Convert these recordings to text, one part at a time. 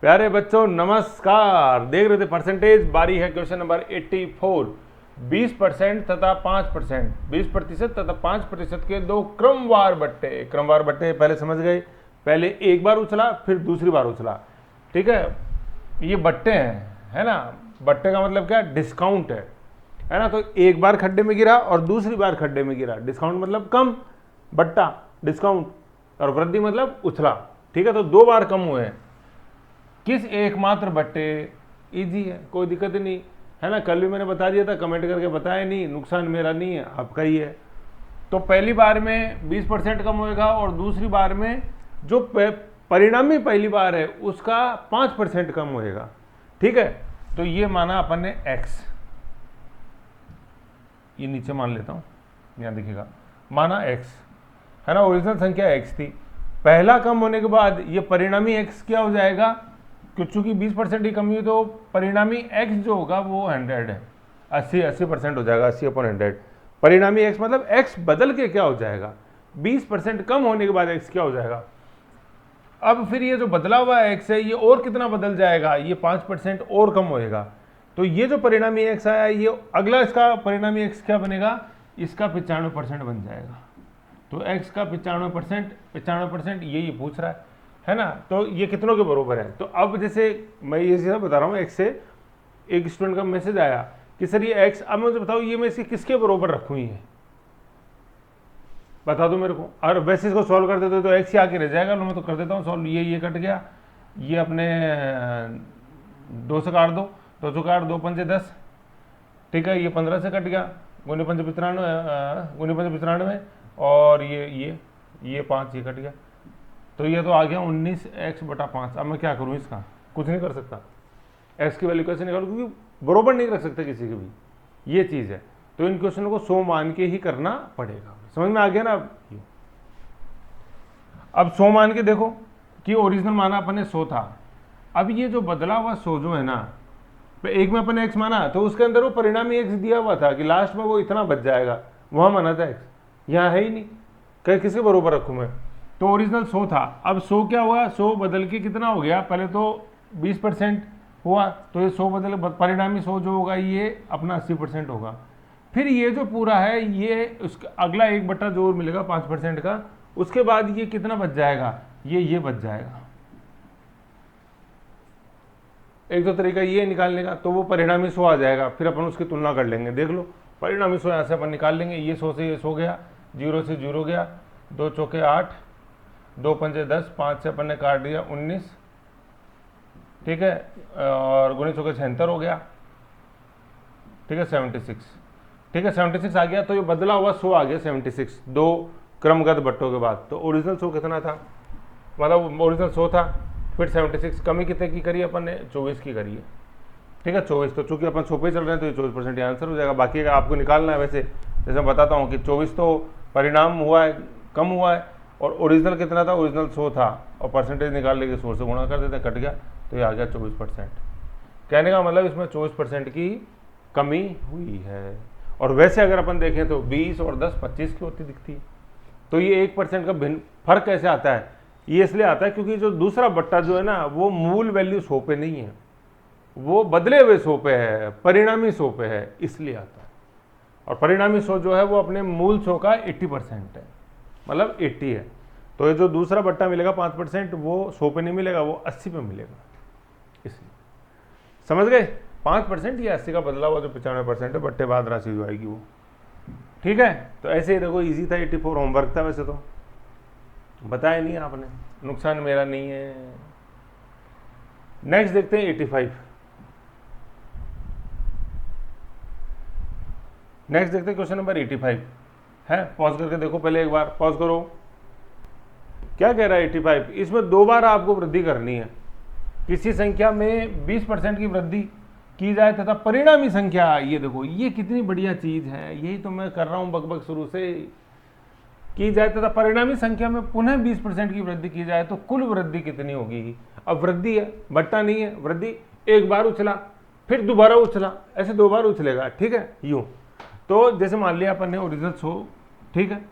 प्यारे बच्चों नमस्कार। देख रहे थे परसेंटेज, बारी है क्वेश्चन नंबर 84। 20% तथा 5%, 20% तथा 5% के दो क्रमवार बट्टे। क्रमवार बट्टे पहले समझ गए, पहले एक बार उछला फिर दूसरी बार उछला, ठीक है। ये बट्टे हैं, है ना। बट्टे का मतलब क्या, डिस्काउंट है ना। तो एक बार खड्डे में गिरा और दूसरी बार खड्डे में गिरा, डिस्काउंट मतलब कम, बट्टा डिस्काउंट, और वृद्धि मतलब उछला, ठीक है। तो दो बार कम हुए हैं। किस एकमात्र बट्टे, इजी है, कोई दिक्कत नहीं है ना। कल भी मैंने बता दिया था, कमेंट करके बताया नहीं, नुकसान मेरा नहीं है, आपका ही है। तो पहली बार में 20% कम होएगा और दूसरी बार में जो परिणामी पहली बार है उसका 5% कम होएगा, ठीक है। तो ये माना अपन ने x, ये नीचे मान लेता हूं, यहां देखिएगा, माना x है ना। ओरिजिनल संख्या x थी, पहला कम होने के बाद ये परिणामी x क्या हो जाएगा, क्योंकि 20% की कमी है तो परिणामी x जो होगा वो 100 है, 80% हो जाएगा, 80/100। परिणामी x मतलब x बदल के क्या हो जाएगा, 20% कम होने के बाद x क्या हो जाएगा। अब फिर ये जो बदला हुआ x है ये और कितना बदल जाएगा, ये 5% और कम होएगा। तो ये जो परिणामी x आया, ये अगला इसका परिणामी x क्या बनेगा, इसका 95% बन जाएगा। तो x का 95% ये पूछ रहा है ना। तो ये कितनों के बरोबर है। तो अब जैसे मैं ये चीज़ बता रहा हूँ, x से एक स्टूडेंट का मैसेज आया कि सर ये x, अब मुझे बताओ ये मैं इसके किसके बरोबर रखूँ, ये बता दो मेरे को। और वैसे इसको सॉल्व कर देते तो x ही आके रह जाएगा। मैं तो कर देता हूँ सॉल्व। ये कट गया, ये अपने 2 से काट दो, 2 से काट, 2 पंजे 10, ठीक है। ये 15 से कट गया, गुने 5 95, और ये 5 ये कट गया। तो ये तो आ गया 19x/5। अब मैं क्या करूँ इसका, कुछ नहीं कर सकता। x की वैल्यू कैसे निकालूं, क्योंकि बरोबर नहीं रख सकते किसी की भी, ये चीज़ है। तो इन क्वेश्चनों को 100 मान के ही करना पड़ेगा। समझ में आ गया ना। अब 100 मान के देखो कि ओरिजिनल माना अपन ने 100 था। अब ये जो बदला हुआ 100 जो है ना, एक में अपन x माना तो उसके अंदर वो परिणामी x दिया हुआ था कि लास्ट में वो इतना बच जाएगा, वहां माना था x, यहाँ है ही नहीं। कहीं किसके बरोबर रखूँ मैं। तो ओरिजिनल 100 था, अब 100 क्या हुआ, 100 बदल के कितना हो गया, पहले तो 20% हुआ, तो ये 100 बदल परिणामी 100 जो होगा ये अपना 80% होगा। फिर ये जो पूरा है ये उसका अगला 1 जो और मिलेगा 5% का, उसके बाद ये कितना बच जाएगा, ये बच जाएगा। एक तो तरीका ये निकालने का, तो वो परिणामी 100 आ जाएगा, फिर अपन उसकी तुलना कर लेंगे। देख लो परिणामी 100 यहाँ से अपन निकाल लेंगे। ये 100 से ये 100 गया, 0 से 0 गया, 2 चौके 8, 2 पंजे 10, 5 से अपन ने काट दिया 19, ठीक है। और गुणे चौके 76 हो गया, ठीक है। 76, ठीक है, 76 आ गया। तो ये बदला हुआ 100 आ गया 76, दो क्रमगत बट्टों के बाद। तो ओरिजिनल 100 कितना था, मतलब ओरिजिनल 100 था, फिर 76, कमी कितने की करी अपन ने, 24 की करी है, ठीक है। 24, तो चूंकि अपन 100 पे चल रहे हैं तो ये 24% आंसर हो जाएगा। बाकी अगर आपको निकालना है, वैसे जैसे मैं बताता हूँ कि 24 तो परिणाम हुआ है, कम हुआ है, और ओरिजिनल कितना था, ओरिजिनल 100 था, और परसेंटेज निकाल लेके 100 से गुणा कर देते हैं, कट गया, तो ये आ गया 24%। कहने का मतलब इसमें 24% की कमी हुई है। और वैसे अगर अपन देखें तो 20 और 10 25 की होती दिखती है। तो ये 1% का भिन्न फर्क कैसे आता है, ये इसलिए आता है क्योंकि जो दूसरा बट्टा जो है ना, वो मूल वैल्यू 100 पे नहीं है, वो बदले हुए 100 पे है, परिणामी 100 पे है, इसलिए आता है। और परिणामी 100 जो है वो अपने मूल 100 का 80% है, मतलब 80 है। तो ये जो दूसरा बट्टा मिलेगा 5%, वो 100 पे नहीं मिलेगा, वो 80 पे मिलेगा, इसलिए। समझ गए। 5% या 80 का बदला हुआ जो 95% है, बट्टे बाद राशि जो आएगी वो, ठीक है। तो ऐसे ही देखो, इजी था। 84 होमवर्क था, वैसे तो बताया नहीं आपने, नुकसान मेरा नहीं है। नेक्स्ट देखते हैं 85। नेक्स्ट देखते हैं क्वेश्चन नंबर 85 है। पॉज करके देखो, पहले एक बार पॉज करो। क्या कह रहा है 85, इसमें 2 बार आपको वृद्धि करनी है। किसी संख्या में 20% की वृद्धि की जाए तथा परिणामी संख्या, ये देखो ये कितनी बढ़िया चीज है, यही तो मैं कर रहा हूं बकबक शुरू से, की जाए तथा परिणामी संख्या में पुनः 20% की वृद्धि की जाए तो कुल वृद्धि कितनी होगी। अब वृद्धि है, बट्टा नहीं है, वृद्धि एक बार उछला फिर दोबारा उछला, ऐसे 2 बार उछलेगा, ठीक है, यूं। तो जैसे मान लिया अपन ने ओरिजिनल 100, ठीक है।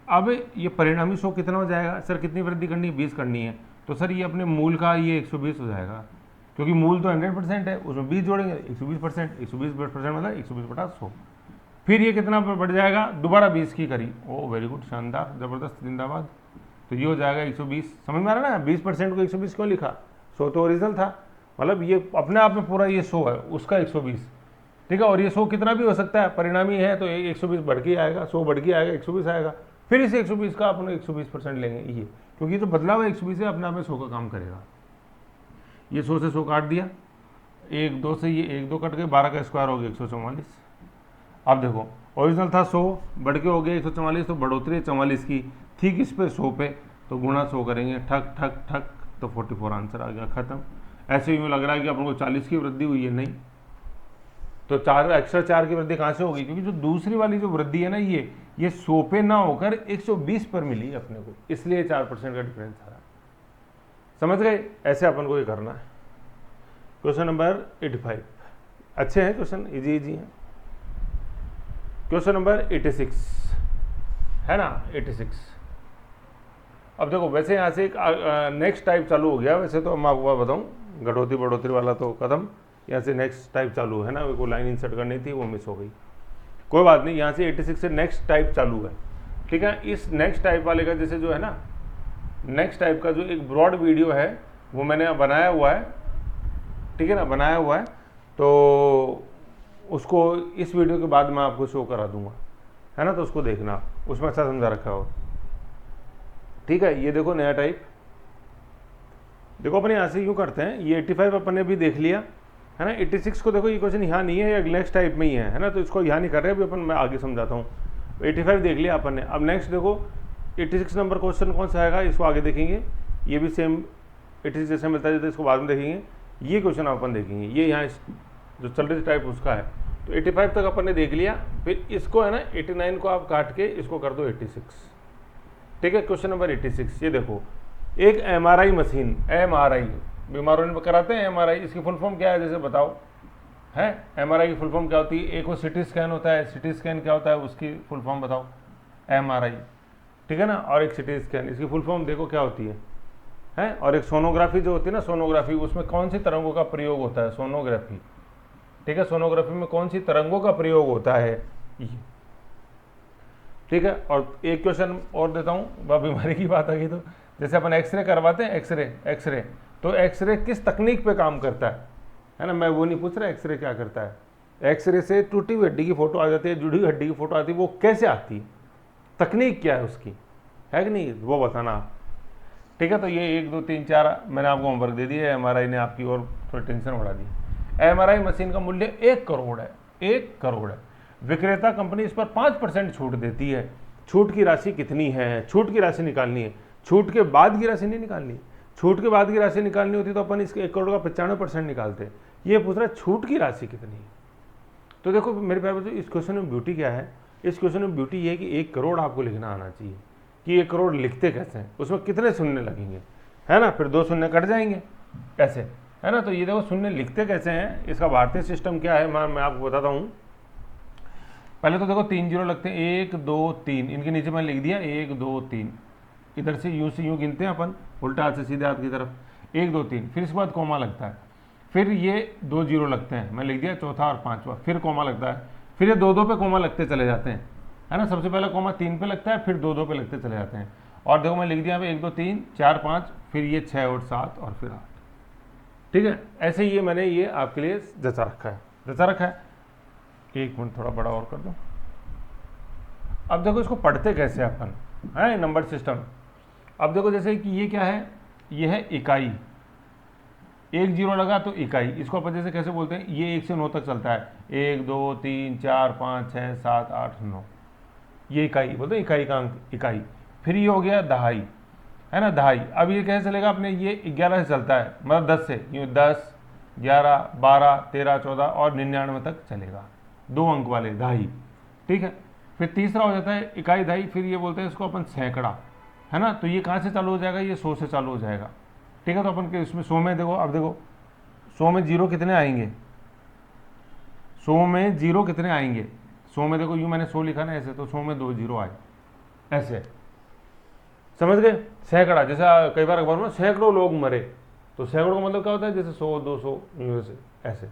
अब ये परिणामी 100 कितना हो जाएगा, सर कितनी वृद्धि करनी है, 20 करनी है, तो सर ये अपने मूल का ये 120 हो जाएगा, क्योंकि मूल तो 100% है, उसमें 20 जोड़ेंगे 120%, 120% मतलब 120/100। फिर ये कितना बढ़ जाएगा, दोबारा 20 की करी, ओ वेरी गुड, शानदार, ज़बरदस्त, जिंदाबाद। तो ये हो जाएगा 120। समझ में आ रहा है ना, 20% को 120 क्यों लिखा, 100 तो ओरिजिनल था, मतलब ये अपने आप में पूरा ये 100 है, उसका 120, ठीक है। और ये 100 कितना भी हो सकता है, परिणामी है तो 120 बढ़ के आएगा, 100 बढ़ के आएगा, 120 आएगा। फिर इस 120 का अपन 120% लेंगे ये, क्योंकि जो बदला हुआ 120 है अपने आप में 100 का काम करेगा। ये 100 से 100 काट दिया, 1 2 से ये 1 2 कट गए, 12 का स्क्वायर हो गया 144। अब देखो ओरिजिनल था 100, बढ़ के हो गया 144, तो बढ़ोतरी है 44 की, थी किस पे, 100 पे, तो गुणा 100 करेंगे, ठक ठक ठक, तो 44 आंसर आ गया, खत्म। ऐसे ही लग रहा है कि अपन को 40 की वृद्धि हुई है, नहीं तो एक्स्ट्रा 4 की वृद्धि कहाँ से होगी, क्योंकि जो दूसरी वाली जो वृद्धि है ना, ये 100 पे ना होकर 120 पर मिली अपने को, इसलिए 4% का डिफरेंस आ रहा है। समझ गए, ऐसे अपन को ये करना है। क्वेश्चन नंबर 85, अच्छे हैं क्वेश्चन, इजी इजी हैं। क्वेश्चन नंबर 86 है ना, 86। अब देखो वैसे यहाँ से एक नेक्स्ट टाइप चालू हो गया, वैसे तो मैं आपको बताऊँ, घटोती बढ़ोतरी वाला तो कदम, यहाँ से नेक्स्ट टाइप चालू है ना, वो लाइन इंसर्ट करनी थी, वो मिस हो गई, कोई बात नहीं। यहाँ से 86 से नेक्स्ट टाइप चालू है, ठीक है। इस नेक्स्ट टाइप वाले का जैसे जो है ना, नेक्स्ट टाइप का जो एक ब्रॉड वीडियो है वो मैंने बनाया हुआ है, ठीक है ना, बनाया हुआ है, तो उसको इस वीडियो के बाद मैं आपको शो करा दूंगा, है ना, तो उसको देखना, उसमें अच्छा समझा रखा हो, ठीक है। ये देखो नया टाइप, देखो अपने यहाँ से यूँ करते हैं, ये 85 अपन ने भी देख लिया, है ना। 86 को देखो, ये क्वेश्चन यहाँ नहीं है, ये नेक्स्ट टाइप में ही है ना, तो इसको यहाँ नहीं कर रहे अभी अपन, मैं आगे समझाता हूँ। 85 देख लिया अपन ने, अब नेक्स्ट देखो 86 नंबर क्वेश्चन कौन सा आएगा, इसको आगे देखेंगे। ये भी सेम 86 जैसे मिलता है, इसको बाद में देखेंगे। ये क्वेश्चन अपन देखेंगे, ये यहाँ जो चल रही टाइप उसका है, तो 85 तक अपन ने देख लिया। फिर इसको है ना 89 को आप काट के इसको कर दो 86, ठीक है। क्वेश्चन नंबर 86, ये देखो, एक MRI मशीन, MRI बीमारों में कराते हैं MRI, इसकी फुल फॉर्म क्या है जैसे बताओ, है MRI की फुल फॉर्म क्या होती है, एक वो CT स्कैन होता है, CT स्कैन क्या होता है, उसकी फुल फॉर्म बताओ, MRI, ठीक है ना। और एक CT स्कैन, इसकी फुल फॉर्म देखो क्या होती है। और एक सोनोग्राफी जो होती है ना, सोनोग्राफी, उसमें कौन सी तरंगों का प्रयोग होता है, सोनोग्राफी, ठीक है। सोनोग्राफी में कौन सी तरंगों का प्रयोग होता है, ठीक है। और एक क्वेश्चन और देता हूँ, बीमारी की बात आ गई तो, जैसे अपन एक्सरे करवाते हैं, एक्सरे तो एक्सरे किस तकनीक पे काम करता है ना, मैं वो नहीं पूछ रहा एक्सरे क्या करता है। एक्सरे से टूटी हुई हड्डी की फोटो आ जाती है, जुड़ी हुई हड्डी की फोटो आती है, वो कैसे आती है, तकनीक क्या है उसकी, है कि नहीं, वो बताना आप, ठीक है। तो ये 1 2 3 4 मैंने आपको होमवर्क दे दिया, MRI ने आपकी और थोड़ी टेंशन बढ़ा दी। MRI मशीन का मूल्य 1 करोड़ है, 1 करोड़ है। विक्रेता कंपनी इस पर 5% छूट देती है। छूट की राशि कितनी है, छूट की राशि निकालनी है, छूट के बाद की राशि नहीं निकालनी। छूट के बाद की राशि निकालनी होती तो अपन इसके 1 करोड़ का 95% निकालते। ये पूछ रहा है छूट की राशि कितनी है। तो देखो मेरे प्यारे बच्चों, इस क्वेश्चन में ब्यूटी क्या है, इस क्वेश्चन में ब्यूटी ये है कि 1 करोड़ आपको लिखना आना चाहिए, कि 1 करोड़ लिखते कैसे हैं, उसमें कितने शून्य लगेंगे, है ना, फिर 2 शून्य कट जाएंगे ऐसे, है ना। तो ये देखो शून्य लिखते कैसे हैं, इसका भारतीय सिस्टम क्या है, मैं आपको बताता हूँ। पहले तो देखो 3 जीरो लगते हैं, 1 2 3, इनके नीचे मैंने लिख दिया 1 2 3, इधर से यूँ गिनते हैं अपन, उल्टा हाथ से सीधे हाथ की तरफ, 1 2 3, फिर इसके बाद कोमा लगता है, फिर ये 2 जीरो लगते हैं, मैं लिख दिया चौथा और पांचवा, फिर कोमा लगता है, फिर ये 2 2 पे कोमा लगते चले जाते हैं, है ना। सबसे पहले कोमा 3 पे लगता है, फिर 2 2 पे लगते चले जाते हैं। और देखो मैं लिख दिया 1 2 3 4 5, फिर ये 6 और 7 और फिर 8, ठीक है। ऐसे ही ये मैंने ये आपके लिए जचा रखा है। एक मिनट थोड़ा बड़ा और कर दो। अब देखो इसको पढ़ते कैसे अपन, है नंबर सिस्टम। अब देखो जैसे कि ये क्या है, ये है इकाई, 1 जीरो लगा तो इकाई, इसको अपन जैसे कैसे बोलते हैं, ये 1 से 9 तक चलता है, 1 2 3 4 5 6 7 8 9, ये इकाई बोलते हैं, इकाई का अंक, इकाई। फिर ये हो गया दहाई, है ना, दहाई। अब ये कैसे चलेगा अपने, ये 11 से चलता है, मतलब 10 से, यूँ 10 11 12 13 14 और 99 तक चलेगा, 2 अंक वाले दहाई, ठीक है। फिर तीसरा हो जाता है इकाई दहाई, फिर ये बोलते हैं इसको अपन सैकड़ा, है ना। तो ये कहाँ से चालू हो जाएगा, ये 100 से चालू हो जाएगा, ठीक है। तो अपन के इसमें 100 में देखो, अब देखो 100 में जीरो कितने आएंगे, 100 में जीरो कितने आएंगे, 100 में देखो यूँ मैंने 100 लिखा ना ऐसे, तो 100 में 2 जीरो आए ऐसे, समझ गए। सैकड़ा, जैसे कई बार अखबार में सैकड़ों लोग मरे, तो सैकड़ों का मतलब क्या होता है, जैसे 100 200 ऐसे।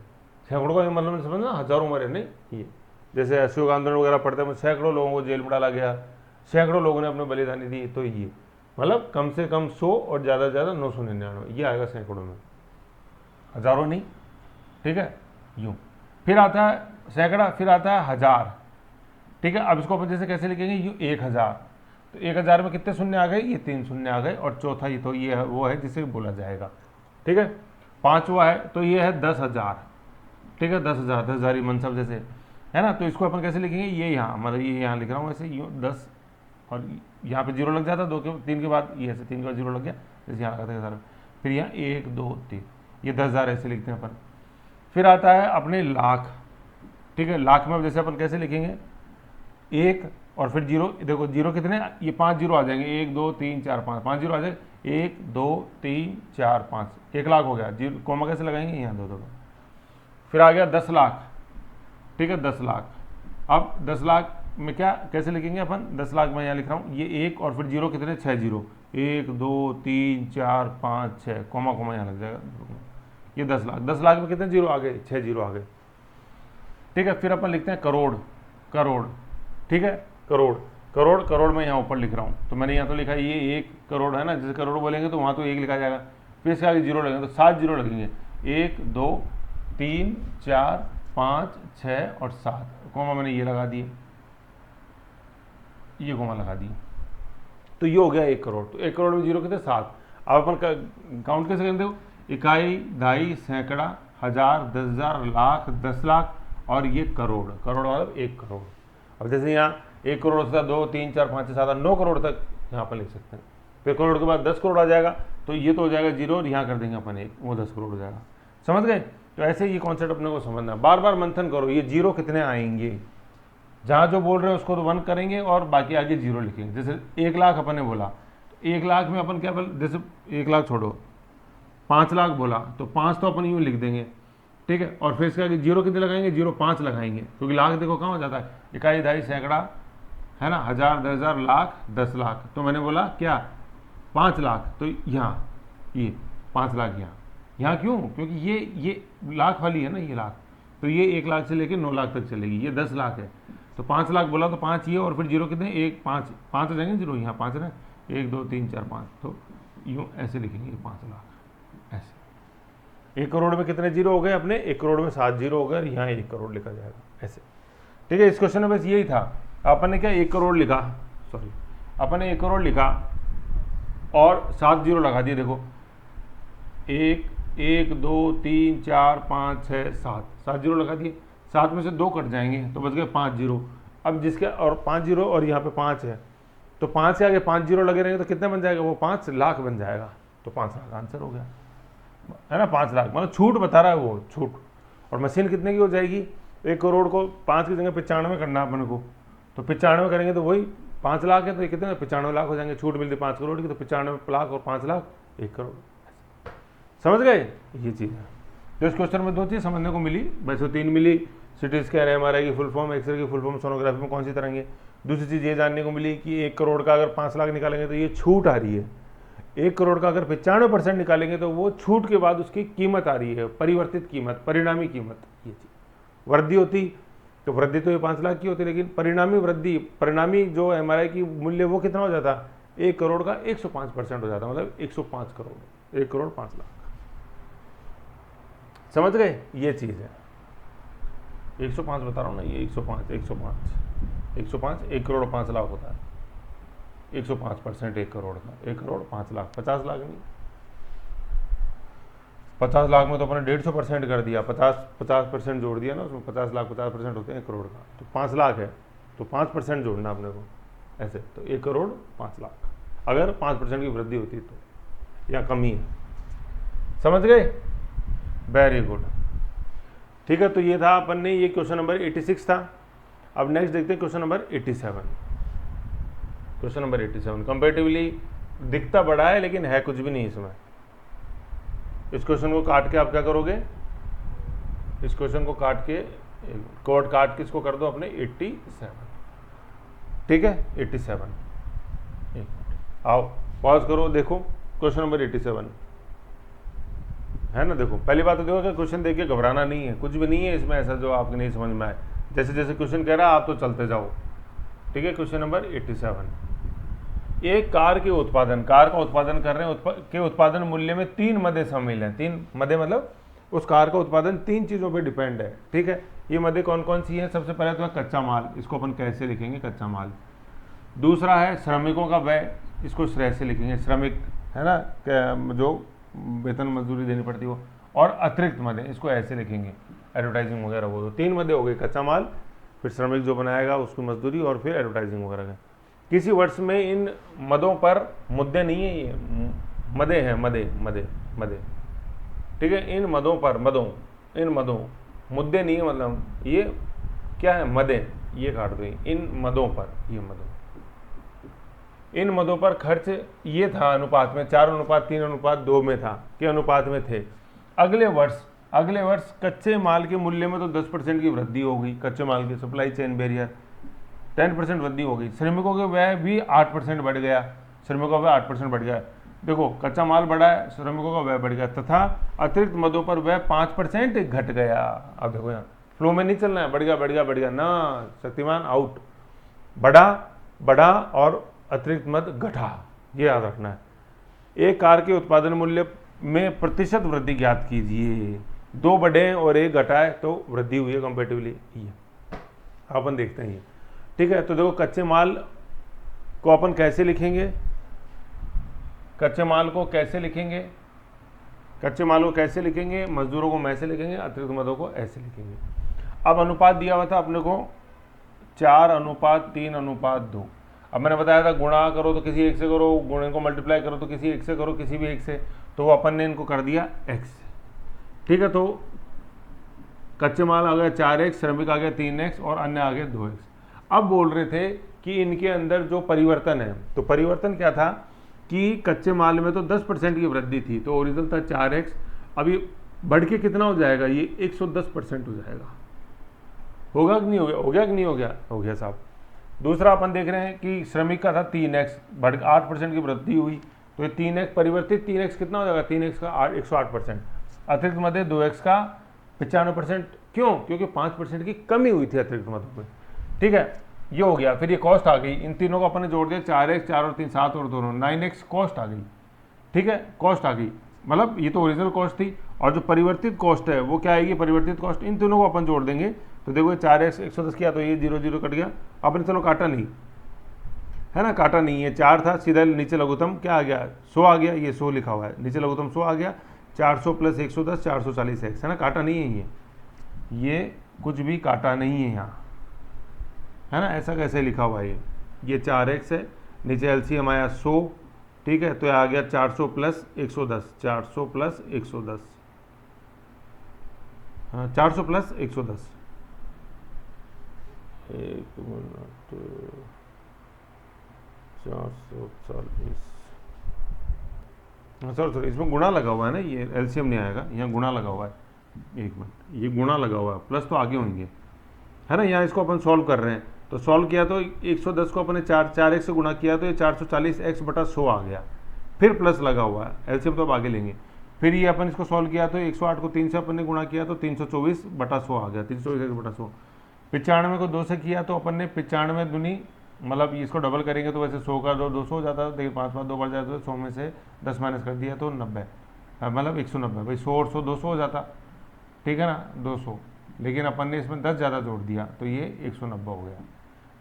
सैकड़ों का मतलब समझना हजारों मरे नहीं, ये जैसे अशोक आंदोलन वगैरह पढ़ते हैं सैकड़ों लोगों को जेल में डाला गया, सैकड़ों लोगों ने अपने बलिदानी दी, तो ये मतलब कम से कम 100 और ज़्यादा से ज़्यादा 999, ये आएगा सैकड़ों में, हजारों नहीं, ठीक है। यूँ फिर आता है सैकड़ा, फिर आता है हजार, ठीक है। अब इसको अपन जैसे कैसे लिखेंगे, यूँ 1000, तो 1000 में कितने शून्य आ गए, ये 3 शून्य आ गए, और चौथा ये तो ये है वो है जिसे बोला जाएगा, ठीक है। पांचवा है तो ये है 10,000, ठीक है, 10,000, 10,000 मनसब जैसे है ना, तो इसको अपन कैसे लिखेंगे, ये यहाँ मतलब ये यहाँ लिख रहा हूँ ऐसे, यूँ 10 और यहाँ पे जीरो लग जाता, 2 के 3 के बाद ये ऐसे 3 के बाद जीरो लग गया, जैसे यहाँ आता है 1000, फिर यहाँ 1 2 3, ये 10,000 ऐसे लिखते हैं अपन। फिर आता है अपने लाख, ठीक है। लाख में जैसे अपन कैसे लिखेंगे, 1 और फिर जीरो, देखो जीरो कितने, ये 5 जीरो आ जाएंगे, 1 2 3 4 5 जीरो आ जाएंगे, 1 2 3 4 5, 1 लाख हो गया, जीरो कोमा कैसे लगाएंगे, यहाँ 2 2। फिर आ गया 10 लाख, ठीक है, 10 लाख। अब 10 लाख में क्या कैसे लिखेंगे अपन, 10 लाख में यहाँ लिख रहा हूँ, ये 1 और फिर जीरो कितने, 6 जीरो, 1 2 3 4 5 6, कोमा कोमा यहाँ लग जाएगा, ये 10 लाख। 10 लाख में कितने जीरो आ गए, 6 जीरो आ गए, ठीक है। फिर अपन लिखते हैं करोड़, करोड़, ठीक है, करोड़, करोड़, करोड़ में यहाँ ऊपर लिख रहा हूँ, तो मैंने यहाँ तो लिखा है ये 1 करोड़ है ना, जैसे करोड़ बोलेंगे तो वहाँ तो 1 लिखा जाएगा, फिर इसके आगे जीरो लगेंगे तो 7 जीरो लगेंगे, 1 2 3 4 5 6 और 7, कोमा मैंने ये लगा दिए, ये कोमा लगा दिए, तो ये हो गया 1 करोड़। तो 1 करोड़ में जीरो कितने, 7। अब अपन काउंट कैसे करेंगे, इकाई, दहाई, सैकड़ा, हजार, 10,000, लाख, 10 लाख और ये करोड़, करोड़ मतलब 1 करोड़। अब जैसे यहाँ 1 करोड़ से 2 3 4 5 6 7 9 करोड़ तक यहाँ पर लिख सकते हैं। फिर करोड़ के बाद 10 करोड़ आ जाएगा, तो ये तो हो जाएगा जीरो और यहाँ कर देंगे अपन 1, वो 10 करोड़ हो जाएगा। समझ गए। तो ऐसे ये कॉन्सेप्ट अपने को समझना, बार बार मंथन करो, ये जीरो कितने आएंगे, जहाँ जो बोल रहे हैं उसको तो 1 करेंगे और बाकी आगे जीरो लिखेंगे। जैसे 1 लाख अपन ने बोला, तो 1 लाख में अपन क्या बोल, जैसे 1 लाख छोड़ो, 5 लाख बोला तो 5 तो अपन यूँ लिख देंगे, ठीक है। और फिर इसके आगे जीरो कितने लगाएंगे, जीरो 5 लगाएंगे, क्योंकि लाख देखो कहाँ हो जाता है, इकाई, दहाई, सैकड़ा है ना, हजार, 10,000, लाख, 10 लाख, तो मैंने बोला क्या 5 लाख, तो यहाँ ये 5 लाख यहाँ क्यों, क्योंकि ये लाख वाली है ना, ये लाख, तो ये 1 लाख से लेकर 9 लाख तक चलेगी, ये 10 लाख है, तो 5 लाख बोला तो 5 ये और फिर जीरो कितने, 1 5 5 हो जाएंगे जीरो, यहाँ 5 है ना, 1 2 3 4 5, तो यूँ ऐसे लिखेंगे 5 लाख ऐसे। 1 करोड़ में कितने जीरो हो गए अपने, 1 करोड़ में 7 जीरो हो गए और यहाँ 1 करोड़ लिखा जाएगा ऐसे, ठीक है। इस क्वेश्चन में बस यही था, अपन ने क्या 1 करोड़ लिखा, सॉरी अपन ने 1 करोड़ लिखा और 7 जीरो लगा दिए, देखो 1 1 2 3 4 5 6 7 जीरो लगा दिए, 7 में से 2 कट जाएंगे तो बच गए 5 जीरो। अब जिसके और 5 जीरो और यहाँ पे 5 है, तो 5 से आगे 5 जीरो लगे रहेंगे तो कितने बन जाएगा, वो 5 लाख बन जाएगा, तो 5 लाख आंसर हो गया, है ना। 5 लाख मतलब छूट बता रहा है वो, छूट। और मशीन कितने की हो जाएगी, 1 करोड़ को 5 की जगह 95 करना अपने को, तो 95 करेंगे तो वही 5 लाख है, तो ये कितने 95 लाख हो जाएंगे, छूट मिलती 5 करोड़ की, तो 95 लाख और 5 लाख 1 करोड़। समझ गए, ये चीज़ है। तो इस क्वेश्चन में 2 चीज़ समझने को मिली, वैसे 3 मिली, सिटी स्कैन, एमआरआई की फुल फॉर्म, एक्सरे की फुल फॉर्म, सोनोग्राफी में कौन सी तरंगे। दूसरी चीज़ ये जानने को मिली कि 1 करोड़ का अगर 5 लाख निकालेंगे तो ये छूट आ रही है, 1 करोड़ का अगर 95% निकालेंगे तो वो छूट के बाद उसकी कीमत आ रही है, परिवर्तित कीमत, परिणामी कीमत। ये चीज़ वृद्धि होती तो वृद्धि तो ये 5 लाख की होती, लेकिन परिणामी वृद्धि, परिणामी जो एमआरआई की मूल्य वो कितना हो जाता, 1 करोड़ का 105% हो जाता, मतलब 105 करोड़, 1 करोड़ 5 लाख। समझ गए, ये चीज़ है। 105 बता रहा हूँ ना, ये 105 1 करोड़ 5 लाख होता है, 105% 1 करोड़ का, 1 करोड़ 5 लाख, 50 लाख नहीं, 50 लाख में तो अपने 150% कर दिया, 50% जोड़ दिया ना उसमें, 50 लाख 50% होते हैं 1 करोड़ का, तो 5 लाख है तो 5% जोड़ना अपने को ऐसे, तो 1 करोड़ 5 लाख अगर 5% की वृद्धि होती तो, या कमी है। समझ गए, वेरी गुड, ठीक है। तो ये था अपन ने, ये क्वेश्चन नंबर 86 था। अब नेक्स्ट देखते हैं question number 87। Question number 87 comparatively दिखता बड़ा है लेकिन है कुछ भी नहीं इसमें। इस क्वेश्चन को काट के आप क्या करोगे, इस क्वेश्चन को काट के, कोड काट के इसको कर दो अपने 87, ठीक है 87। एक मिनट, आओ पॉज करो, देखो क्वेश्चन नंबर 87 है ना। देखो पहली बात तो देखो कि क्वेश्चन देख के घबराना नहीं है, कुछ भी नहीं है इसमें ऐसा जो आपको नहीं समझ में आए। जैसे जैसे क्वेश्चन कह रहा है आप तो चलते जाओ, ठीक है। क्वेश्चन नंबर 87, एक कार के उत्पादन, कार का उत्पादन कर रहे हैं, के उत्पादन मूल्य में 3 मदे शामिल हैं। 3 मदे मतलब उस कार का उत्पादन 3 चीज़ों पे डिपेंड है, ठीक है। ये मदे कौन कौन सी हैं? सबसे पहले तो है कच्चा माल, इसको अपन कैसे लिखेंगे? कच्चा माल। दूसरा है श्रमिकों का व्यय, इसको श्रेय से लिखेंगे, श्रमिक है ना, जो वेतन मजदूरी देनी पड़ती हो। और अतिरिक्त मदे, इसको ऐसे लिखेंगे, एडवर्टाइजिंग वगैरह वो। 3 मदे हो गए, कच्चा माल, फिर श्रमिक जो बनाएगा उसकी मजदूरी, और फिर एडवर्टाइजिंग वगैरह का। किसी वर्ष में इन मदों पर, मुद्दे नहीं है ये, मदे हैं, मदे मदे मदे, ठीक है। इन मदों पर, मदों, इन मदों, मुद्दे नहीं है, मतलब ये क्या है? मदे, ये काट दो, इन मदों पर, ये मदों, इन मदों पर खर्च ये था अनुपात में 4:3:2 में था, के अनुपात में थे। अगले वर्ष कच्चे माल के मूल्य में तो 10% की वृद्धि हो गई, कच्चे माल की सप्लाई चेन बैरियर 10% वृद्धि हो गई। श्रमिकों के व्यय भी 8% बढ़ गया, श्रमिकों का व्यय 8% बढ़ गया। देखो कच्चा माल बढ़ा है, श्रमिकों का व्यय बढ़ गया, तथा अतिरिक्त मदों पर व्यय 5% घट गया। अब देखो यहाँ फ्लो में नहीं चलना है, बढ़ गया बढ़ गया बढ़ गया ना, शक्तिमान आउट, बढ़ा और अतिरिक्त मद घटा, ये याद रखना है। एक कार के उत्पादन मूल्य में प्रतिशत वृद्धि ज्ञात कीजिए। 2 बढ़े और 1 घटा है तो वृद्धि हुई है कंपेरेटिवली, ये अपन देखते हैं ये, ठीक है। तो देखो कच्चे माल को अपन कैसे लिखेंगे? कच्चे माल को कैसे लिखेंगे? कच्चे माल को कैसे लिखेंगे? मजदूरों को ऐसे लिखेंगे, अतिरिक्त मदों को ऐसे लिखेंगे। अब अनुपात दिया हुआ था अपने को 4:3:2। अब मैंने बताया था गुणा करो तो किसी एक से करो, गुणे को मल्टीप्लाई करो तो किसी एक से करो, किसी भी एक से, तो अपन ने इनको कर दिया x, ठीक है। तो कच्चे माल आ गया 4x, श्रमिक आ गया 3x और अन्य आ गया 2x। अब बोल रहे थे कि इनके अंदर जो परिवर्तन है, तो परिवर्तन क्या था कि कच्चे माल में तो 10% की वृद्धि थी, तो ओरिजिनल था 4x, अभी बढ़ के कितना हो जाएगा? ये 110% हो जाएगा। होगा कि नहीं हो गया? हो गया कि नहीं हो गया? हो गया साहब। दूसरा अपन देख रहे हैं कि श्रमिक का था 3x, बढ़ 8% की वृद्धि हुई, तो ये 3x परिवर्तित 3x कितना हो जाएगा? 3x का 108%। अतिरिक्त मदे 2x का 95%। क्यों? क्योंकि 5% की कमी हुई थी अतिरिक्त मदों में, ठीक है। ये हो गया। फिर ये कॉस्ट आ गई, इन तीनों को अपन ने जोड़ दिया, 4x, 4 और 3 7 और 2 9x कॉस्ट आ गई, ठीक है। कॉस्ट आ गई, मतलब ये तो ओरिजिनल कॉस्ट थी, और जो परिवर्तित कॉस्ट है वो क्या आएगी? परिवर्तित कॉस्ट, इन तीनों को अपन जोड़ देंगे, तो देखो 4x 110 किया तो ये 0 0 कट गया। आपने चलो काटा नहीं है ना, काटा नहीं है, 4 था, सीधा नीचे लघुत्तम क्या आ गया? 100 आ गया, ये 100 लिखा हुआ है, नीचे लघुत्तम 100 आ गया, 400 + 110 440x है ना, काटा नहीं है ये कुछ भी काटा नहीं है यहाँ, है ना, ऐसा कैसे लिखा हुआ है ये 4x है, नीचे एलसीएम आया 100, ठीक है। तो आ गया 400 + 110, 400 + 110, हाँ 400 + 110, 1 मिनट 440, सॉरी इसमें गुणा लगा हुआ है ना, ये एलसीएम नहीं आएगा, यहाँ गुणा लगा हुआ है, 1 मिनट, ये गुणा लगा हुआ है, प्लस तो आगे होंगे, है ना। यहाँ इसको अपन सॉल्व कर रहे हैं, तो सॉल्व किया तो 110 को अपने 4x से गुणा किया तो ये 440x/100 आ गया, फिर प्लस लगा हुआ है, एलसीएम तो अब आगे लेंगे। फिर ये अपन इसको सॉल्व किया तो 108 को 3 से अपन ने गुणा किया तो 324/100 आ गया, 324x/100। 95 को 2 से किया तो अपन ने 95 दूनी, मतलब इसको डबल करेंगे तो वैसे 100 का 200 हो जाता है, देखिए 5 5 2 बढ़ जाता है, 100 में से 10 माइनस कर दिया तो 90, मतलब 190, भाई 100 और 100 200 हो जाता, ठीक है ना, 200, लेकिन अपन ने इसमें 10 ज़्यादा जोड़ दिया तो ये 190 हो गया,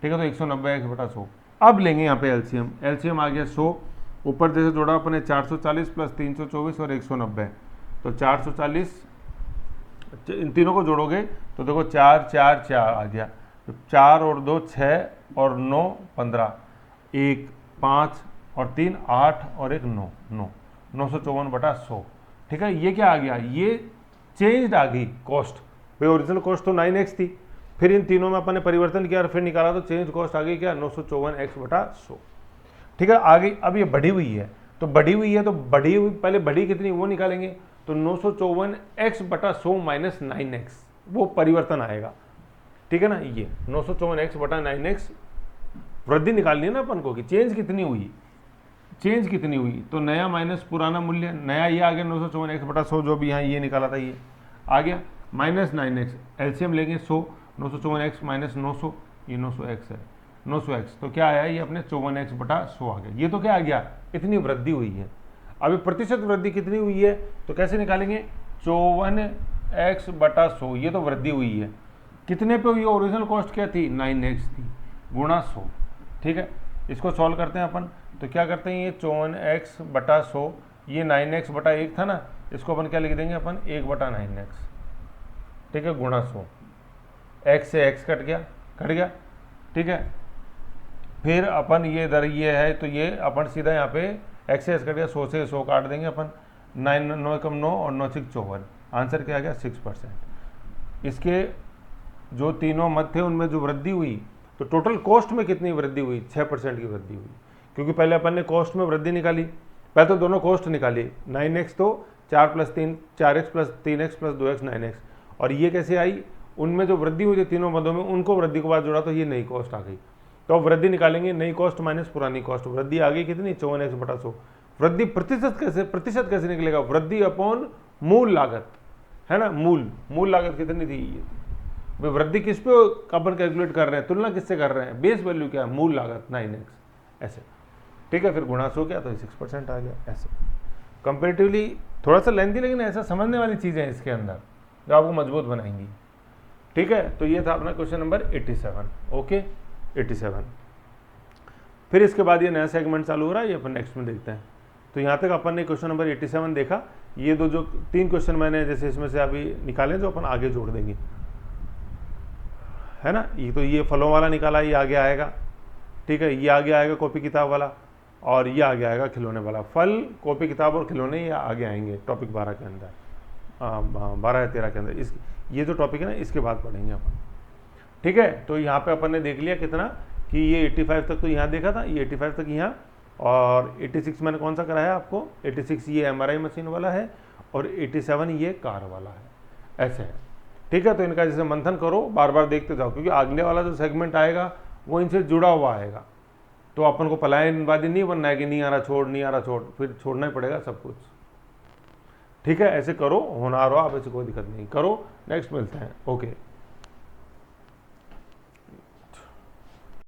ठीक है। तो 190x/100। अब लेंगे यहाँ पे एलसीएम, एलसीएम आ गया 100, ऊपर जैसे जोड़ा अपन ने 440 + 324 और 190, तो 440, इन तीनों को जोड़ोगे तो देखो 4 4 4 आ गया, तो 4 और 2 6 और 9 15, 1 5 और 3 8 और 1 9 9, 954/100, ठीक है। ये क्या आ गया? ये चेंज्ड आ गई कॉस्ट, भाई ओरिजिनल कॉस्ट तो 9x थी, फिर इन तीनों में अपन ने परिवर्तन किया और फिर निकाला तो चेंज कॉस्ट आ गई क्या? 954x/100, ठीक है। आ गई। अब ये बढ़ी हुई है, तो बढ़ी हुई है तो बढ़ी हुई, पहले बढ़ी कितनी वो निकालेंगे, तो 954x/100 - 9x, वो परिवर्तन आएगा, ठीक है ना। ये 954x/9x वृद्धि निकालनी है ना अपन को कि चेंज कितनी हुई, चेंज कितनी हुई, तो नया माइनस पुराना मूल्य, नया ये आ गया 954x/100 जो भी यहाँ ये निकाला था ये आ गया, माइनस 9x, एलसीएम लेंगे 100, 954x माइनस 900, ये 900x है, 900x तो क्या आया ये अपने 54x/100 आ गया। ये तो क्या आ गया, इतनी वृद्धि हुई है। अभी प्रतिशत वृद्धि कितनी हुई है तो कैसे निकालेंगे, 54x/100 ये तो वृद्धि हुई है, कितने पे हुई, ओरिजिनल कॉस्ट क्या थी 9x थी, गुणा 100। ठीक है, इसको सॉल्व करते हैं अपन, तो क्या करते हैं ये 54x/100, ये 9x/1 था ना, इसको अपन क्या लिख देंगे अपन 1/9x, ठीक है, गुणा 100, x से x कट गया, ठीक है। फिर अपन ये इधर ये है तो ये अपन सीधा यहाँ पे x से x कट गया, 100 से 100 काट देंगे अपन, 9 कम 9 और 9 6 54, आंसर क्या आ गया 6%। इसके जो तीनों मत थे उनमें जो वृद्धि हुई, तो टोटल कॉस्ट में कितनी वृद्धि हुई, 6% की वृद्धि हुई, क्योंकि पहले अपन ने कॉस्ट में वृद्धि निकाली, पहले तो दोनों कॉस्ट निकाली, 9x तो 4x + 3x + 2x 9x, और ये कैसे आई, उनमें जो वृद्धि हुई थी तीनों मदों में उनको वृद्धि के बाद जोड़ा तो ये नई कॉस्ट आ गई। तो अब वृद्धि निकालेंगे, नई कॉस्ट माइनस पुरानी कॉस्ट, वृद्धि आ गई कितनी 54x/100। वृद्धि प्रतिशत कैसे निकलेगा, वृद्धि अपॉन मूल लागत, है ना, मूल लागत कितनी थी ये, वृद्धि किस पे अपन कैलकुलेट कर रहे हैं, तुलना किससे कर रहे हैं, बेस वैल्यू क्या है, मूल लागत 9x ऐसे, ठीक है। फिर गुणा 100 क्या, तो 6% आ गया ऐसे। कंपेरेटिवली थोड़ा सा लेंथी लेकिन ऐसा समझने वाली चीज़ें हैं इसके अंदर जो आपको मजबूत बनाएंगी, ठीक है। तो ये था अपना क्वेश्चन नंबर 87, ओके 87। फिर इसके बाद ये नया सेगमेंट चालू हो रहा है, ये अपन नेक्स्ट में देखते हैं। तो यहाँ तक अपन ने क्वेश्चन नंबर 87 देखा, ये दो जो 3 क्वेश्चन मैंने जैसे इसमें से अभी निकाले जो अपन आगे जोड़ देंगे, है ना। ये तो ये फलों वाला निकाला, ये आगे आएगा, ठीक है, ये आगे आएगा कॉपी किताब वाला, और ये आगे आएगा खिलौने वाला। फल, कॉपी किताब और खिलौने ये आगे आएंगे टॉपिक 12 के अंदर, 12 या 13 के अंदर। इस ये जो टॉपिक है ना इसके बाद पढ़ेंगे अपन, ठीक है। तो यहाँ पे अपन ने देख लिया कितना कि ये 85 तक तो यहाँ देखा था, ये 85 तक यहाँ, और 86 मैंने कौन सा कराया आपको, 86 ये MRI मशीन वाला है, और 87 ये कार वाला है, ऐसे है, ठीक है। तो इनका जैसे मंथन करो, बार बार देखते जाओ, क्योंकि आगले वाला जो सेगमेंट आएगा वो इनसे जुड़ा हुआ आएगा। तो अपन को पलायनवादी नहीं बनना है कि नहीं आ रहा छोड़, नहीं आ रहा छोड़, फिर छोड़ना ही पड़ेगा सब कुछ, ठीक है। ऐसे करो, होनहार हो आप, ऐसे कोई दिक्कत नहीं, करो। नेक्स्ट मिलते हैं, ओके।